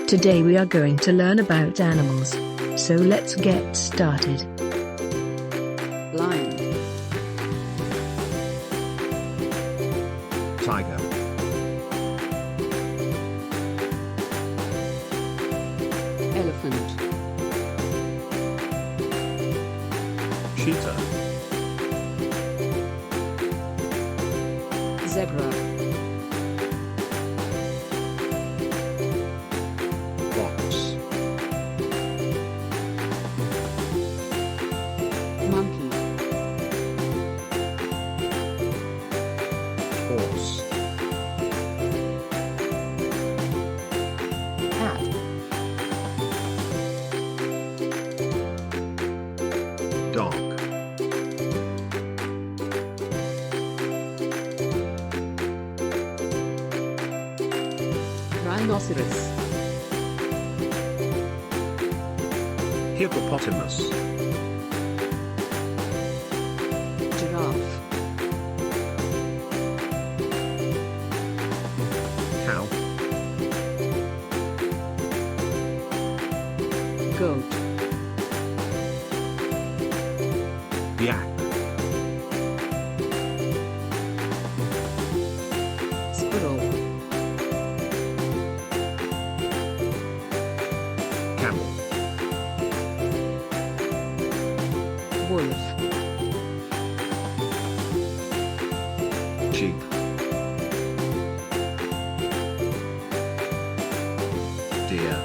Today we are going to learn about animals. So let's get started. Lion, Tiger, elephant, cheetah, zebra, fox, monkey, horse, cat, dog, rhinoceros, hippopotamus, giraffe, cow, goat, yak, squirrel, camel, wolf, sheep, deer,